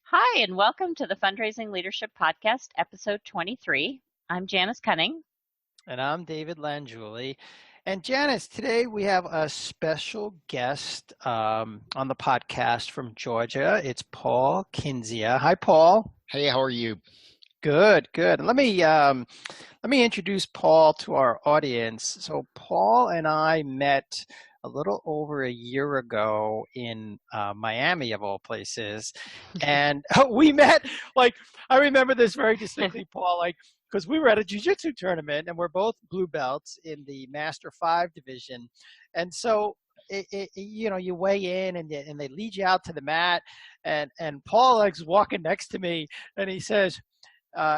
Hi, and welcome to the Fundraising Leadership Podcast, episode 23. I'm Janice Cunning. And I'm David Langiulli. And Janice, today we have a special guest on the podcast from Georgia. It's Paul Kindzia. Hi, Paul. Hey, how are you? Good, good. Let me introduce Paul to our audience. So Paul and I met a little over a year ago in Miami, of all places, and we met. I remember this very distinctly, Paul. Because we were at a jiu-jitsu tournament, and we're both blue belts in the Master 5 division, and so you weigh in and they lead you out to the mat, and Paul is walking next to me, and he says,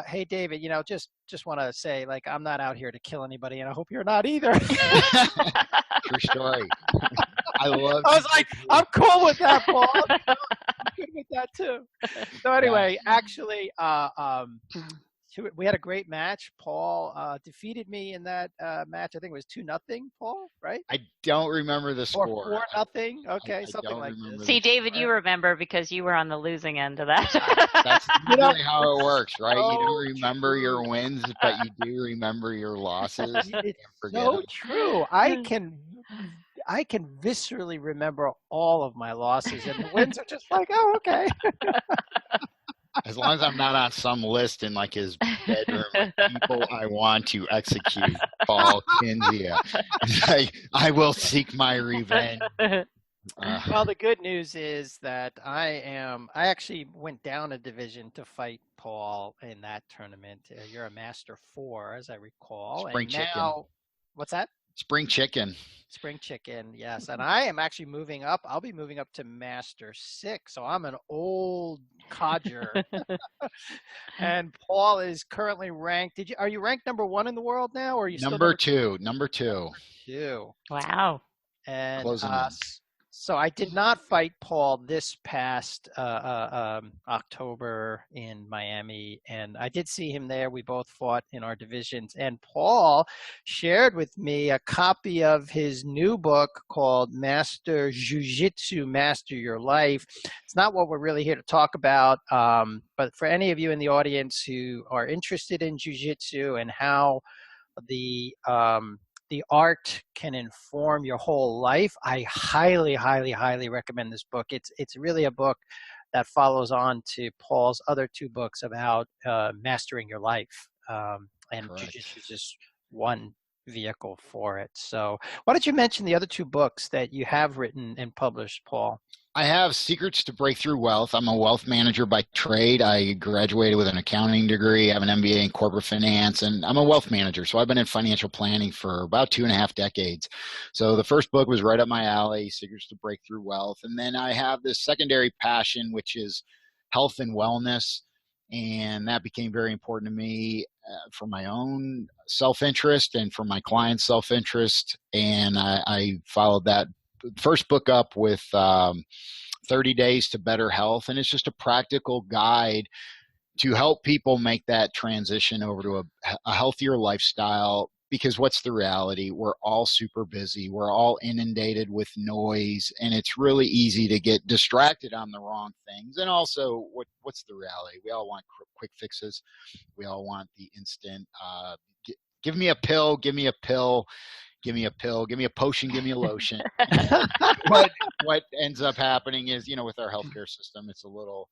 hey, David, just want to say, I'm not out here to kill anybody, and I hope you're not either. True story. I was like, I'm cool with that, Paul. I'm good with that, too. So anyway, actually, we had a great match. Paul defeated me in that match. I think it was 2-0, Paul, right? I don't remember the score. Or 4-0. Okay, something like this. See, David, you remember because you were on the losing end of that. That's usually how it works, right? You don't remember your wins, but you do remember your losses. It's so true. I can viscerally remember all of my losses, and the wins are just like, oh, okay. As long as I'm not on some list in his bedroom, people I want to execute, Paul Kindzia. I will seek my revenge. Well, the good news is that I actually went down a division to fight Paul in that tournament. You're a Master 4, as I recall. Spring chicken. Now, what's that? Spring chicken, yes. And I am actually moving up. I'll be moving up to Master 6, so I'm an old codger. And Paul is currently ranked. Are you ranked number 1 in the world now, or are you number still number two? Wow. And closing so I did not fight Paul this past October in Miami, and I did see him there. We both fought in our divisions, and Paul shared with me a copy of his new book called Master Jiu-Jitsu, Master Your Life. It's not what we're really here to talk about, but for any of you in the audience who are interested in Jiu-Jitsu and how the art can inform your whole life, I highly, highly, highly recommend this book. It's really a book that follows on to Paul's other 2 books about mastering your life. And Jiu-Jitsu is just one vehicle for it. So why don't you mention the other 2 books that you have written and published, Paul? I have Secrets to Breakthrough Wealth. I'm a wealth manager by trade. I graduated with an accounting degree. I have an MBA in corporate finance, and I'm a wealth manager. So I've been in financial planning for about 2.5 decades. So the first book was right up my alley, Secrets to Breakthrough Wealth. And then I have this secondary passion, which is health and wellness. And that became very important to me for my own self-interest and for my clients' self-interest. And I followed that first book up with 30 Days to Better Health, and it's just a practical guide to help people make that transition over to a healthier lifestyle. Because what's the reality? We're all super busy. We're all inundated with noise, and it's really easy to get distracted on the wrong things. And also, what's the reality? We all want quick fixes. We all want the instant, give me a pill, give me a pill. Give me a pill, give me a potion, give me a lotion. What ends up happening is, with our healthcare system, it's a little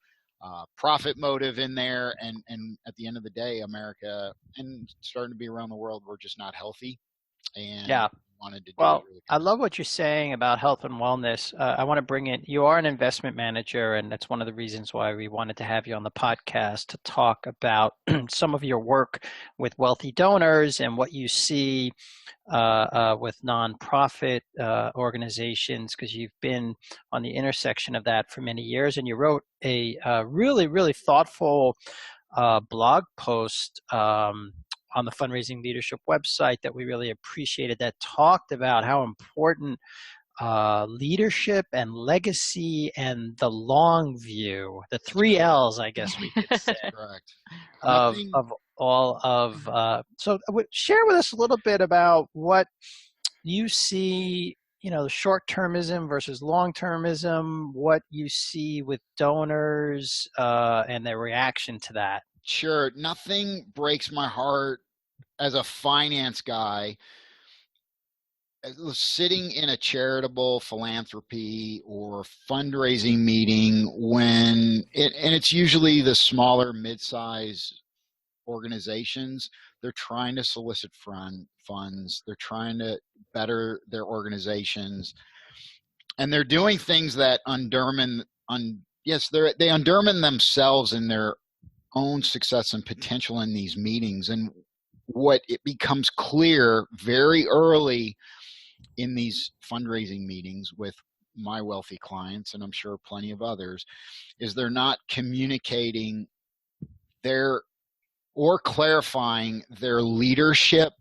profit motive in there. And at the end of the day, America and starting to be around the world, we're just not healthy. And wanted to do really I love what you're saying about health and wellness. I want to bring in, you are an investment manager, and that's one of the reasons why we wanted to have you on the podcast to talk about some of your work with wealthy donors and what you see with nonprofit organizations, because you've been on the intersection of that for many years, and you wrote a really, really thoughtful blog post on the Fundraising Leadership website that we really appreciated, that talked about how important leadership and legacy and the long view, the 3 L's, I guess we could say, correct. of all of. So share with us a little bit about what you see, the short-termism versus long-termism, what you see with donors and their reaction to that. Sure. Nothing breaks my heart as a finance guy sitting in a charitable philanthropy or fundraising meeting and it's usually the smaller mid-size organizations. They're trying to solicit funds. They're trying to better their organizations, and they're doing things that they undermine themselves in their own success and potential in these meetings. And what it becomes clear very early in these fundraising meetings with my wealthy clients, and I'm sure plenty of others, is they're not communicating or clarifying their leadership,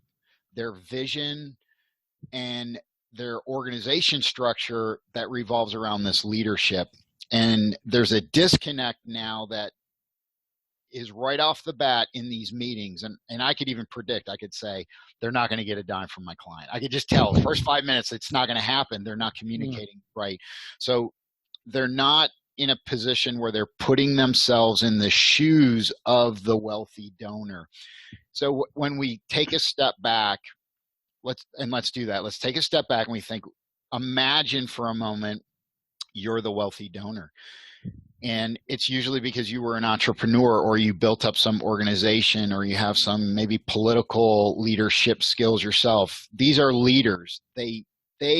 their vision, and their organization structure that revolves around this leadership. And there's a disconnect now that is right off the bat in these meetings. And I could even predict, I could say, they're not going to get a dime from my client. I could just tell the first 5 minutes, it's not going to happen. They're not communicating right. So they're not in a position where they're putting themselves in the shoes of the wealthy donor. So when we take a step back, let's do that. Let's take a step back and we think, imagine for a moment, you're the wealthy donor. And it's usually because you were an entrepreneur or you built up some organization or you have some maybe political leadership skills yourself. These are leaders. They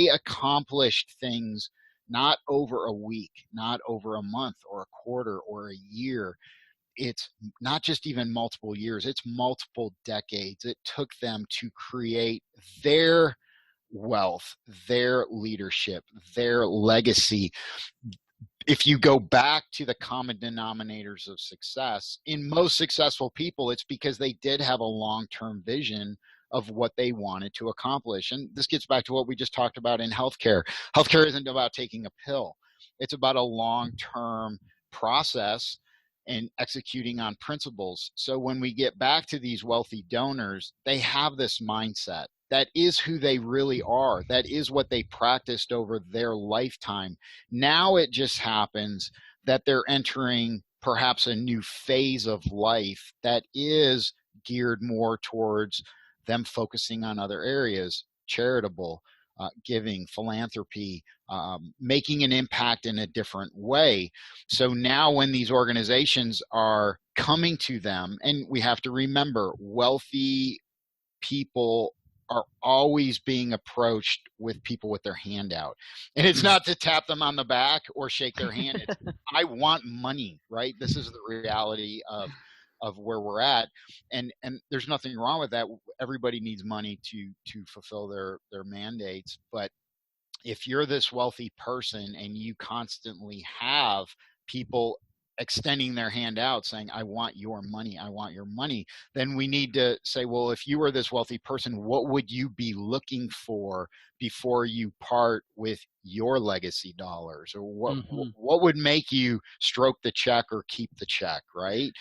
accomplished things not over a week, not over a month or a quarter or a year. It's not just even multiple years, it's multiple decades. It took them to create their wealth, their leadership, their legacy. If you go back to the common denominators of success, in most successful people, it's because they did have a long-term vision of what they wanted to accomplish. And this gets back to what we just talked about in healthcare. Healthcare isn't about taking a pill. It's about a long-term process and executing on principles. So when we get back to these wealthy donors, they have this mindset. That is who they really are. That is what they practiced over their lifetime. Now it just happens that they're entering perhaps a new phase of life that is geared more towards them focusing on other areas, charitable, giving, philanthropy, making an impact in a different way. So now when these organizations are coming to them, and we have to remember, wealthy people are always being approached with people with their hand out. And it's not to tap them on the back or shake their hand. It's, I want money, right? This is the reality of where we're at. And there's nothing wrong with that. Everybody needs money to fulfill their mandates. But if you're this wealthy person and you constantly have people extending their hand out saying, I want your money, I want your money, then we need to say, well, if you were this wealthy person, what would you be looking for before you part with your legacy dollars? Or what would make you stroke the check or keep the check, right?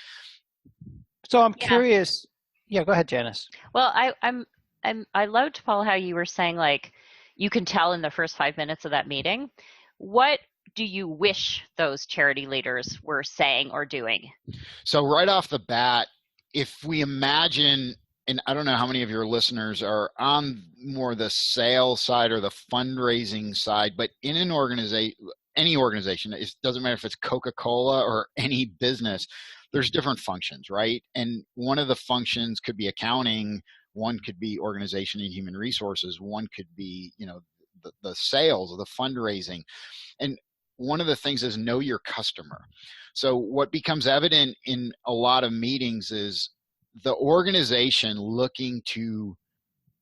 So I'm curious. Yeah, go ahead, Janice. Well, I loved, Paul, how you were saying, like, you can tell in the first 5 minutes of that meeting. What do you wish those charity leaders were saying or doing? So right off the bat, if we imagine, and I don't know how many of your listeners are on more the sales side or the fundraising side, but in an organization, any organization, it doesn't matter if it's Coca-Cola or any business, there's different functions, right? And one of the functions could be accounting, one could be organization and human resources, one could be, the sales or the fundraising. And one of the things is know your customer. So what becomes evident in a lot of meetings is the organization looking to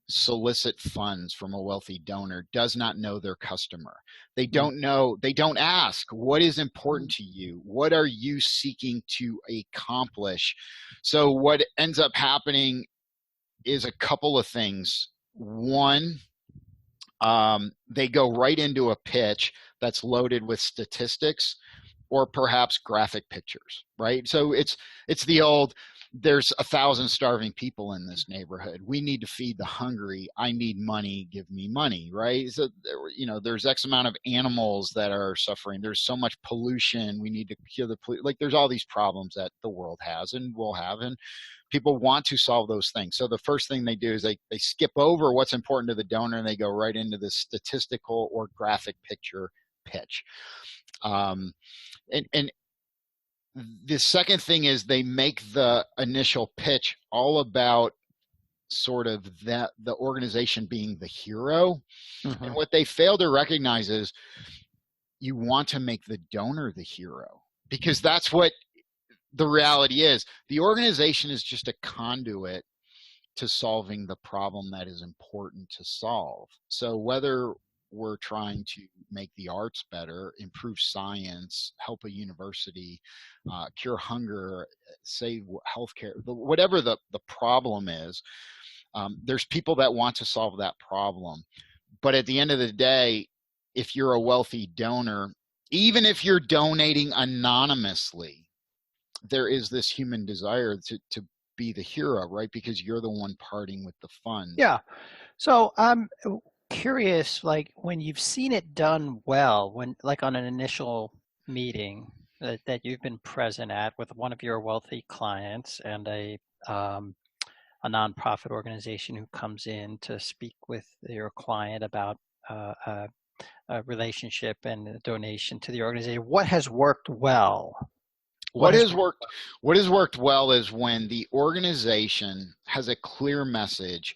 solicit funds from a wealthy donor does not know their customer. They don't know, they don't ask, what is important to you? What are you seeking to accomplish? So what ends up happening is a couple of things. One, they go right into a pitch that's loaded with statistics or perhaps graphic pictures, right? So it's the old, there's 1,000 starving people in this neighborhood. We need to feed the hungry. I need money. Give me money, right? So, there's X amount of animals that are suffering. There's so much pollution. We need to cure the pollution. Like, there's all these problems that the world has and will have, and people want to solve those things. So the first thing they do is they skip over what's important to the donor, and they go right into this statistical or graphic picture pitch. And the second thing is they make the initial pitch all about sort of that the organization being the hero. Mm-hmm. And what they fail to recognize is you want to make the donor the hero, because that's what the reality is. The organization is just a conduit to solving the problem that is important to solve. So whether we're trying to make the arts better, improve science, help a university, cure hunger, save healthcare, whatever the problem is, there's people that want to solve that problem. But at the end of the day, if you're a wealthy donor, even if you're donating anonymously, there is this human desire to be the hero, right? Because you're the one parting with the funds. Yeah. So I'm curious, like when you've seen it done well, when like on an initial meeting that you've been present at with one of your wealthy clients and a nonprofit organization who comes in to speak with your client about a relationship and a donation to the organization, what has worked well? What has worked well is when the organization has a clear message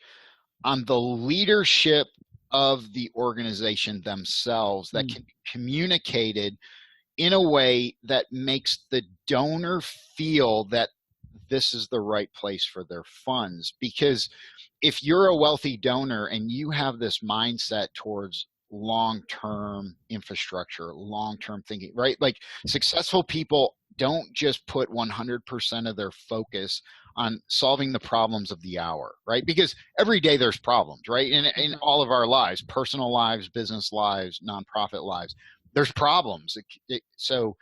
on the leadership of the organization themselves that can be communicated in a way that makes the donor feel that this is the right place for their funds. Because if you're a wealthy donor and you have this mindset towards long-term infrastructure, long-term thinking, right? Like successful people don't just put 100% of their focus on solving the problems of the hour, right? Because every day there's problems, right? In all of our lives, personal lives, business lives, nonprofit lives, there's problems. So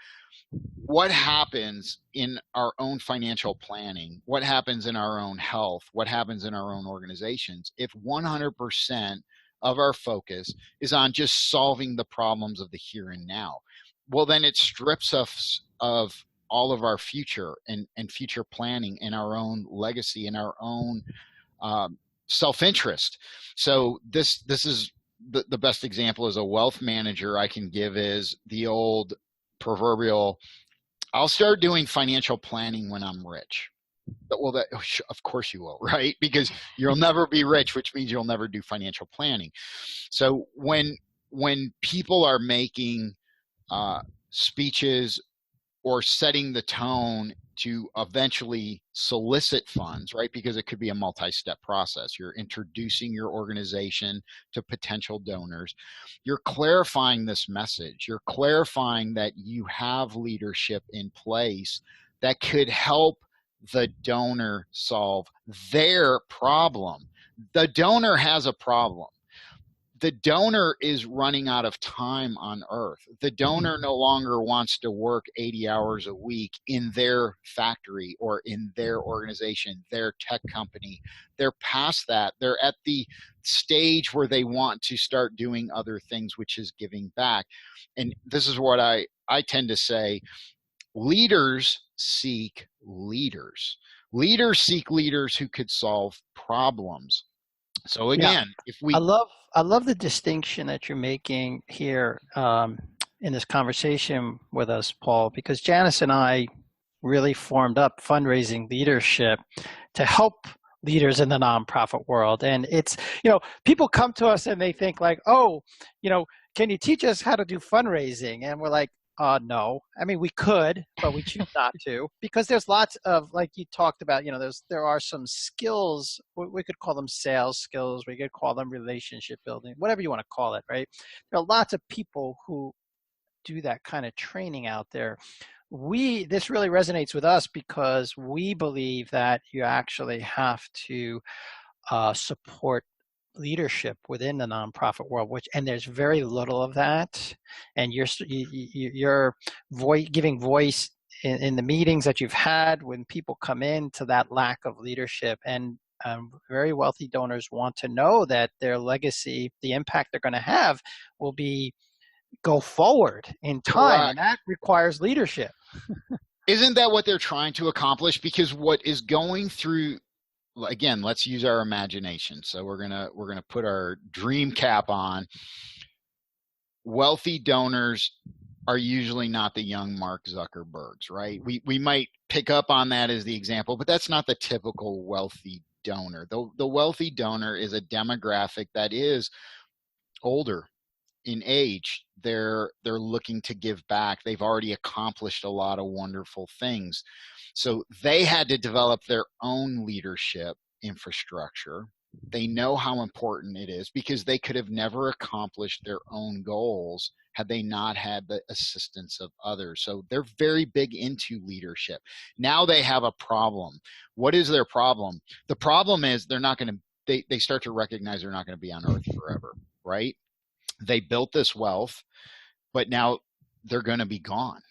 what happens in our own financial planning, what happens in our own health, what happens in our own organizations, if 100% of our focus is on just solving the problems of the here and now, well, then it strips us of all of our future and future planning and our own legacy and our own self-interest. So this is the best example as a wealth manager I can give is the old proverbial, I'll start doing financial planning when I'm rich. Well, of course you will, right? Because you'll never be rich, which means you'll never do financial planning. So when people are making speeches or setting the tone to eventually solicit funds, right? Because it could be a multi-step process. You're introducing your organization to potential donors. You're clarifying this message. You're clarifying that you have leadership in place that could help the donor solve their problem. The donor has a problem. The donor is running out of time on earth. The donor no longer wants to work 80 hours a week in their factory or in their organization, their tech company. They're past that. They're at the stage where they want to start doing other things, which is giving back. And this is what I tend to say. Leaders seek leaders. Leaders seek leaders who could solve problems. So again, if we I love the distinction that you're making here in this conversation with us, Paul, because Janice and I really formed up fundraising leadership to help leaders in the nonprofit world. And it's, people come to us and they think like, oh, can you teach us how to do fundraising? And we're like, no. I mean, we could, but we choose not to, because there's lots of, like you talked about, there are some skills, we could call them sales skills, we could call them relationship building, whatever you want to call it, right? There are lots of people who do that kind of training out there. This really resonates with us because we believe that you actually have to support leadership within the nonprofit world, and there's very little of that, and you're giving voice in the meetings that you've had when people come in to that lack of leadership. And very wealthy donors want to know that their legacy, the impact they're going to have, will go forward in time. Correct. And that requires leadership. Isn't that what they're trying to accomplish? Because what is going through, again, let's use our imagination. So we're gonna put our dream cap on. Wealthy donors are usually not the young Mark Zuckerbergs, right? We might pick up on that as the example, but that's not the typical wealthy donor. The wealthy donor is a demographic that is older in age. They're looking to give back. They've already accomplished a lot of wonderful things. So they had to develop their own leadership infrastructure. They know how important it is because they could have never accomplished their own goals had they not had the assistance of others. So they're very big into leadership. Now they have a problem. What is their problem? The problem is they're not going to, they start to recognize they're not going to be on earth forever, right? They built this wealth, but now they're going to be gone.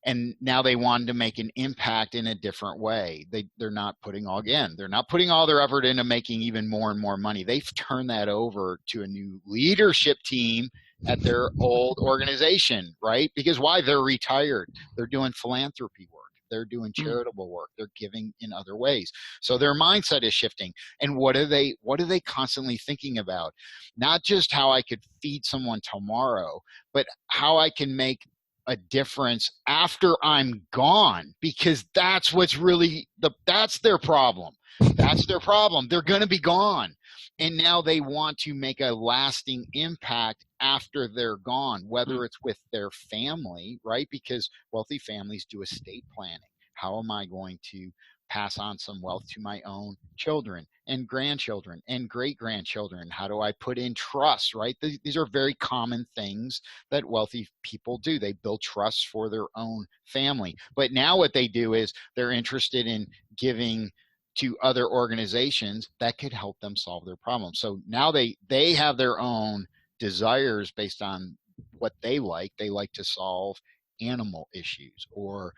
And now they wanted to make an impact in a different way. They're not putting all their effort into making even more and more money. They've turned that over to a new leadership team at their old organization, right? Because why? They're retired. They're doing philanthropy work. They're doing charitable work. They're giving in other ways. So their mindset is shifting. And what are they constantly thinking about? Not just how I could feed someone tomorrow, but how I can make a difference after I'm gone, because that's what's really that's their problem. That's their problem. They're going to be gone. And now they want to make a lasting impact after they're gone, whether it's with their family, right? Because wealthy families do estate planning. How am I going to pass on some wealth to my own children and grandchildren and great-grandchildren? How do I put in trust, right? These are very common things that wealthy people do. They build trusts for their own family. But now what they do is they're interested in giving to other organizations that could help them solve their problems. So now they have their own desires based on what they like. They like to solve animal issues or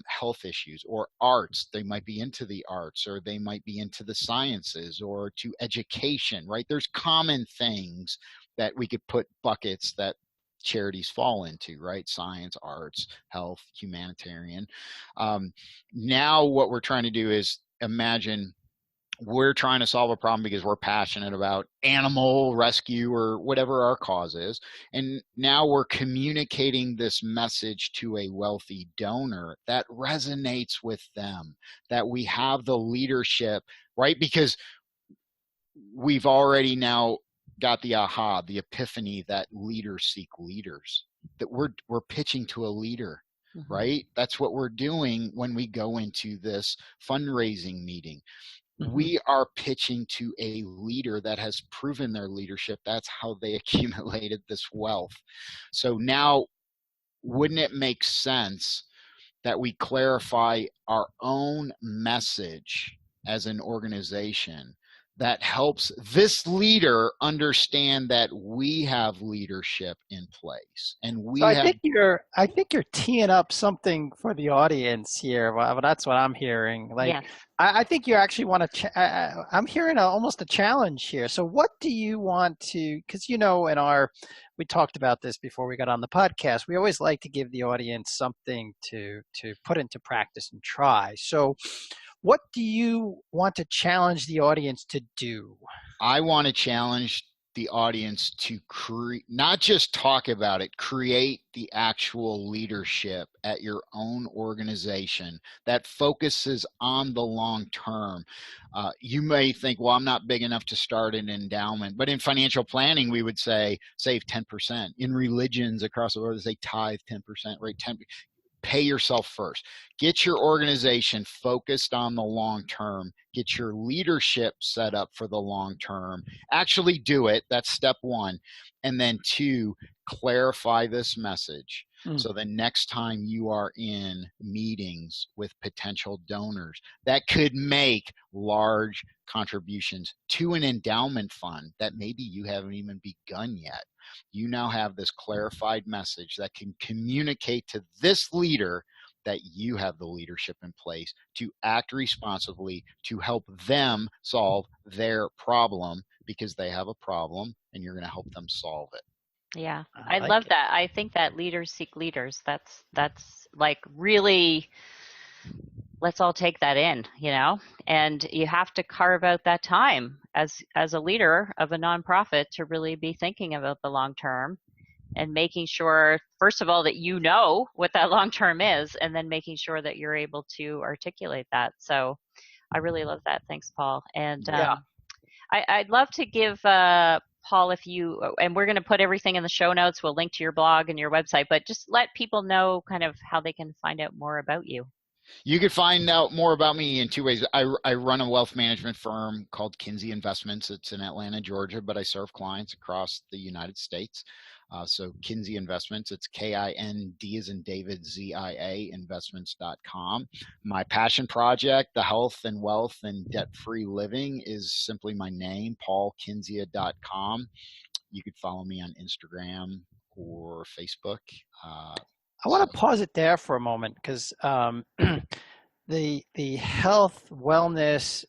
health issues or arts. They might be into the arts, or they might be into the sciences, or to education, right? There's common things that we could put buckets that charities fall into, right? Science, arts, health, humanitarian. Now what we're trying to do is imagine we're trying to solve a problem because we're passionate about animal rescue or whatever our cause is. And now we're communicating this message to a wealthy donor that resonates with them, that we have the leadership, right? Because we've already now got the aha, the epiphany that leaders seek leaders, that we're pitching to a leader. Right? That's what we're doing when we go into this fundraising meeting. We are pitching to a leader that has proven their leadership. That's how they accumulated this wealth. So now, wouldn't it make sense that we clarify our own message as an organization that helps this leader understand that we have leadership in place, and we I think you're teeing up something for the audience here. Well, that's what I'm hearing. Like, yes. I think you actually want to. I'm hearing almost a challenge here. So, what do you want to? Because we talked about this before we got on the podcast. We always like to give the audience something to put into practice and try. So, what do you want to challenge the audience to do? I want to challenge the audience to not just talk about it, create the actual leadership at your own organization that focuses on the long term. You may think, well, I'm not big enough to start an endowment, but in financial planning, we would say save 10%. In religions across the world, they say tithe 10%, right? Pay yourself first. Get your organization focused on the long term. Get your leadership set up for the long term. Actually do it. That's step one. And then two, clarify this message Mm. So the next time you are in meetings with potential donors that could make large contributions to an endowment fund that maybe you haven't even begun yet, you now have this clarified message that can communicate to this leader that you have the leadership in place to act responsibly to help them solve their problem, because they have a problem and you're going to help them solve it. Yeah, I I like love it. that. I think that leaders seek leaders. That's like really, let's all take that in, you know? And you have to carve out that time as a leader of a nonprofit to really be thinking about the long term and making sure, first of all, that you know what that long term is, and then making sure that you're able to articulate that. So I really love that. Thanks, Paul. And Yeah. I'd love to give Paul, if you, and we're going to put everything in the show notes. We'll link to your blog and your website, but just let people know kind of how they can find out more about you. You can find out more about me in two ways. I run a wealth management firm called Kindzia Investments. It's in Atlanta, Georgia, but I serve clients across the United States. So Kindzia Investments, it's K-I-N-D as in David, Z-I-A, investments.com. My passion project, the health and wealth and debt-free living, is simply my name, paulkindzia.com. You could follow me on Instagram or Facebook. I want to pause it there for a moment because the health, wellness,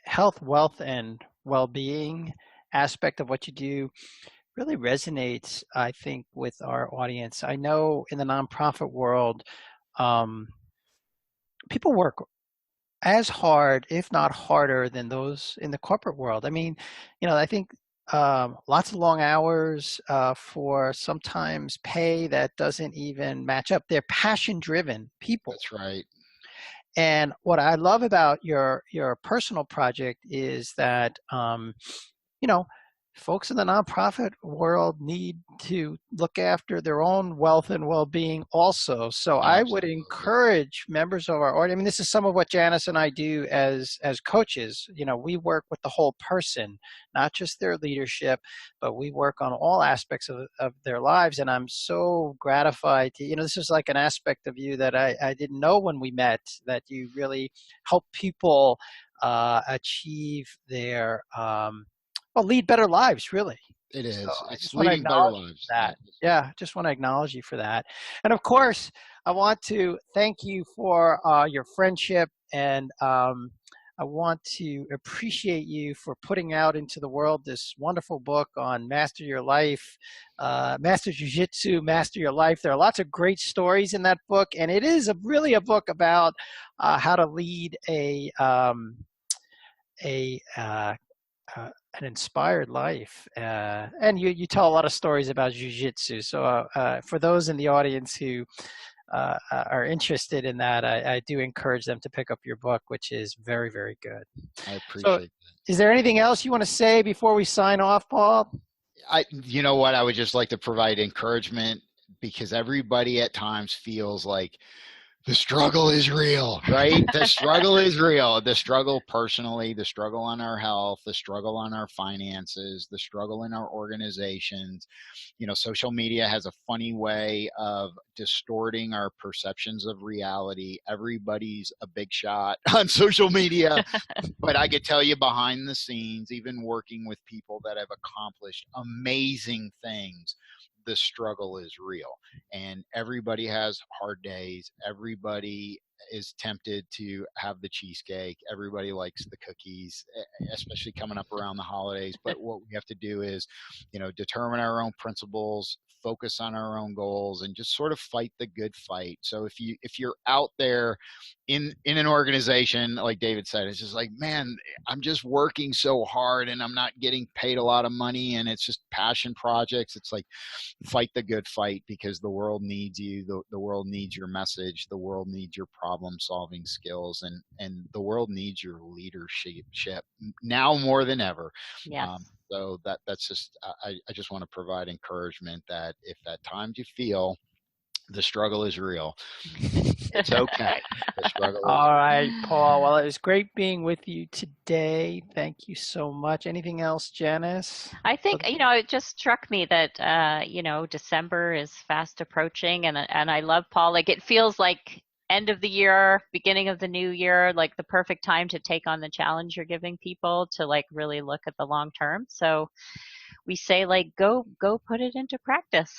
health, wealth, and well-being aspect of what you do really resonates, I think, with our audience. I know in the nonprofit world, people work as hard, if not harder, than those in the corporate world. I mean, I think lots of long hours for sometimes pay that doesn't even match up. They're passion-driven people. That's right. And what I love about your personal project is that folks in the nonprofit world need to look after their own wealth and well-being also. So I would Absolutely. encourage members of our audience. I mean, this is some of what Janice and I do as coaches. We work with the whole person, not just their leadership, but we work on all aspects of their lives. And I'm so gratified to, this is like an aspect of you that I didn't know when we met, that you really help people achieve their lead better lives, really. It is. So I It's just want to leading better acknowledge lives. that. Yeah, just want to acknowledge you for that. And of course, I want to thank you for your friendship, and I want to appreciate you for putting out into the world this wonderful book on Master Your Life, Master Jiu-Jitsu, Master Your Life. There are lots of great stories in that book, and it is really a book about how to lead an inspired life, and you tell a lot of stories about jiu-jitsu. So for those in the audience who are interested in that, I do encourage them to pick up your book, which is very, very good. I So appreciate that. is there anything else you want to say before we sign off, Paul? You know what? I would just like to provide encouragement, because everybody at times feels like the struggle is real, right? The struggle is real. The struggle personally, the struggle on our health, the struggle on our finances, the struggle in our organizations. Social media has a funny way of distorting our perceptions of reality. Everybody's a big shot on social media, but I could tell you behind the scenes, even working with people that have accomplished amazing things, the struggle is real, and everybody has hard days. Everybody is tempted to have the cheesecake. Everybody likes the cookies, especially coming up around the holidays. But what we have to do is, determine our own principles, focus on our own goals, and just sort of fight the good fight. So if you're out there in an organization, like David said, it's just like, man, I'm just working so hard and I'm not getting paid a lot of money, and it's just passion projects. It's like, fight the good fight, because the world needs you. The world needs your message. The world needs your problem solving skills, and the world needs your leadership now more than ever. Yes. So that's just, I just want to provide encouragement that if at times you feel The struggle is real. It's okay. The struggle is All right, Paul. Well, it was great being with you today. Thank you so much. Anything else, Janice? I think, it just struck me that, December is fast approaching, and I love Paul. Like, it feels like end of the year, beginning of the new year, like the perfect time to take on the challenge you're giving people to like really look at the long term. So we say like, go put it into practice.